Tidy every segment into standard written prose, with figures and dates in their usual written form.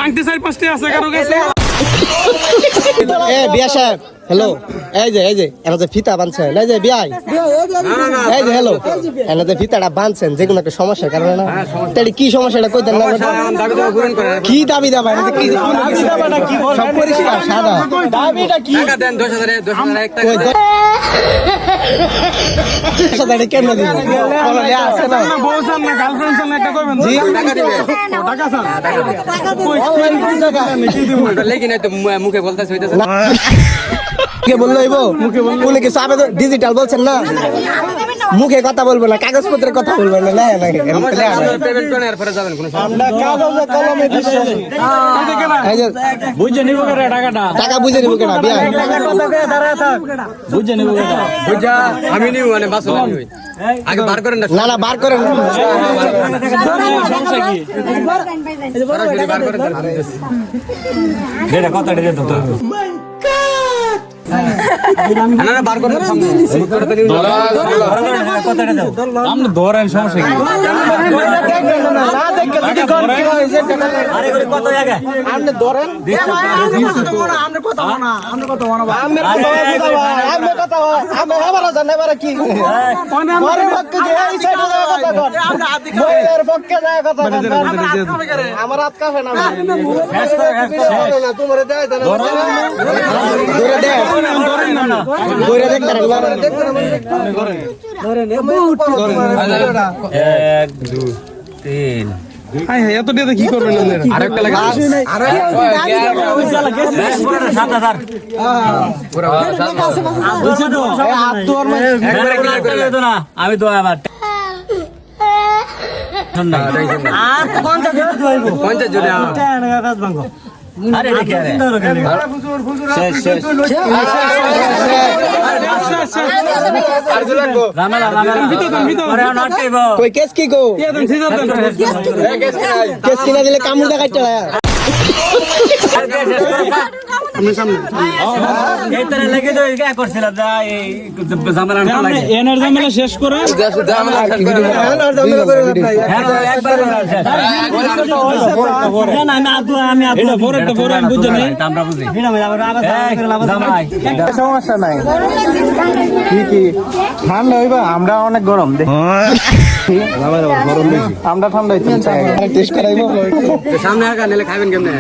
বাংটি side পাঁচটি আছে কারো কাছে? এ বিয়া সাহেব হ্যালো, এই যে এরা যে ফিতা বাঁধছেন, এই যে বিয়াই, এই যে হ্যালো, এরা যে ফিতাটা বাঁধছেন যে কোনো একটা সমস্যার কারণে না, তাহলে কি সমস্যাটা কই দেন না? কি দাবি দাবা কি সব পরিষ্কার সাদা দাবিটা কি? টাকা দেন 10,000 কেন দিবেন? আছে না বউ চান না গার্লফ্রেন্ড চান না একটা কইবেন জি টাকা দিবেন টাকা চান কই টাকা কি দিব এটা লেখি নাই তো মুখে বলতাছ হইতাছে না কে বললো ইবো বলে কি সাবে ডিজিটাল বলছেন না, মুখে কথা বলবো না, কাগজপত্রের কথা বলবো না। না না পেমেন্ট করে এরপরে যাবেন কোন আমরা কাগজে কলমে বিশ্বাসী এই যে বুঝে নিব কেডা টাকাটা টাকা বুঝে নিব কেডা বিয়া কথা কয়ে দাঁড়ায় থাক বুঝে নিব কেডা বুঝা আমি নিব মানে বাসল আমি হই আগে বার করেন না না বার করেন সমস্যা কি সরাসরি বার করেন এটা কথাটা দে তো না না বার করেন কথাটা দাও আপনি ধরেন সমস্যা কি না দেখে যদি কোন কি হয় যে আরে করে কত আগে আপনি ধরেন আমরা কথা বলনা আমরা কথা বলনা আমি কথা আমি আবার জান এবার কি পরে পক্ষে যে এই সাইডে কথা কর মহিলার পক্ষে যায় কথা কর আমার হাত কাছে না না তোমারে দেয় না ধরে দে ধরে দেখ তারা ধরে নে 1 2 3 হাই হাই এত দিয়ে কি করবেন আপনারা আরেকটা লাগা আরে 7000 পুরো 7000 বুঝছো তো হাত তোর একবারে ক্লিয়ার করে দাও না আমি তো আবার আর 50 জোড়া দইবো 50 জোড়া টাকা কাজ ভাঙো আরে দেখে আরে শেষ আর লাগবো রামেলা ভিতর আরে নাটইবো কই কেস কি গো দেন সিজার দেন কেস কিনা দিলে কামড় দা কাটতে হয় আমি সামনে এই তারে লেগে তো কি করছিল দা এই জামালা লাগে এনার জামালা শেষ করে জামালা করে হ্যাঁ একবার না না আমি এটা পরেরটা পরে আমি বুঝি নাই আমরা বুঝি জামাই সমস্যা নাই কি ঠান্ডা হইবা আমরা অনেক গরম আমরা ঠান্ডা হইতে টেস্ট করাইবো সামনে আগা নিলে খাবেন কেমনে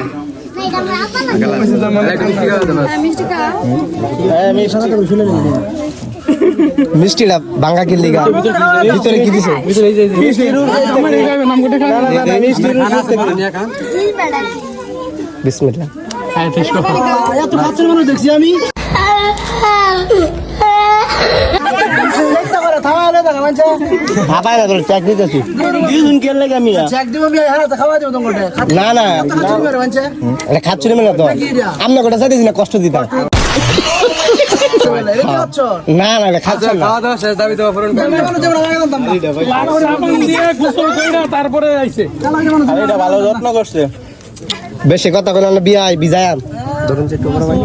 মিষ্টিটা ভাঙ্গা কিনলি গা ভিতরে কি দিছে বিসমিল্লাহ দেখছি আমি না না খাচ্ছি না তো আমরা গোটা চাইতেছি না কষ্ট দিতাম না না খাচ্ছ না তারপরে আইছে ভালো যত্ন করছে বেশি কথা বলে না বিয়াই বিজায়ান ধরুন যে তোমরা ভাই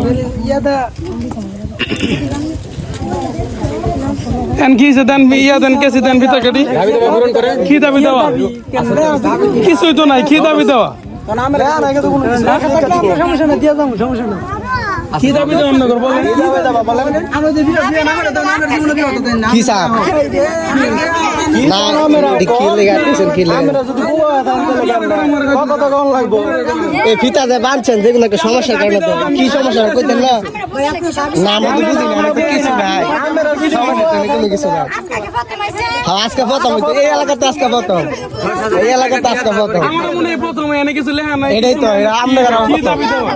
এন কি যে দেন ইয়া দেন কেসি দেন ভিতর কাটি কি দাবি দেওয়া কিছুই তো নাই কি দাবি দেওয়া কি দাবি দেওয়া আমরা করবো কি সাপ না কি লেগাতেছেন কি এই ফিতা যে বাঁধছেন যেগুলো একটা সমস্যার কারণে তো কি সমস্যা কইতেন না না আমরা তো বুঝি না আমরা তো কিছু নাই সমস্যা কোনো কিছু নাই হ্যাঁ আজকে প্রথম এই এলাকাতে আজকে প্রথম এই এলাকাতে আজকে প্রথম আমার মনে হয় প্রথমে এনে কিছু লেখা নাই এটাই তো আমরা কি দাবি দেওয়া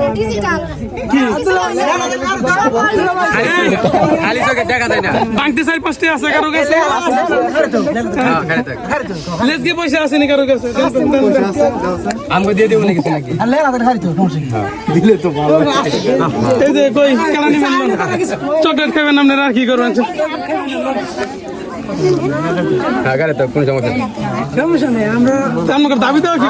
খালি চোখে দেখা যায় না বাংটি সাইড পাঁচটি আছে কারো কাছে লেজকে পয়সা আছে নি কারো কাছে আমগো দিয়ে দেব নাকি নাকি দিলে তো ভালো এই যে কই কালানি মেনবেন চকলেট খাবেন আপনারা আর কি করবেন আগারে তো কোন সমস্যা নেই আমরা দাবি দাও কি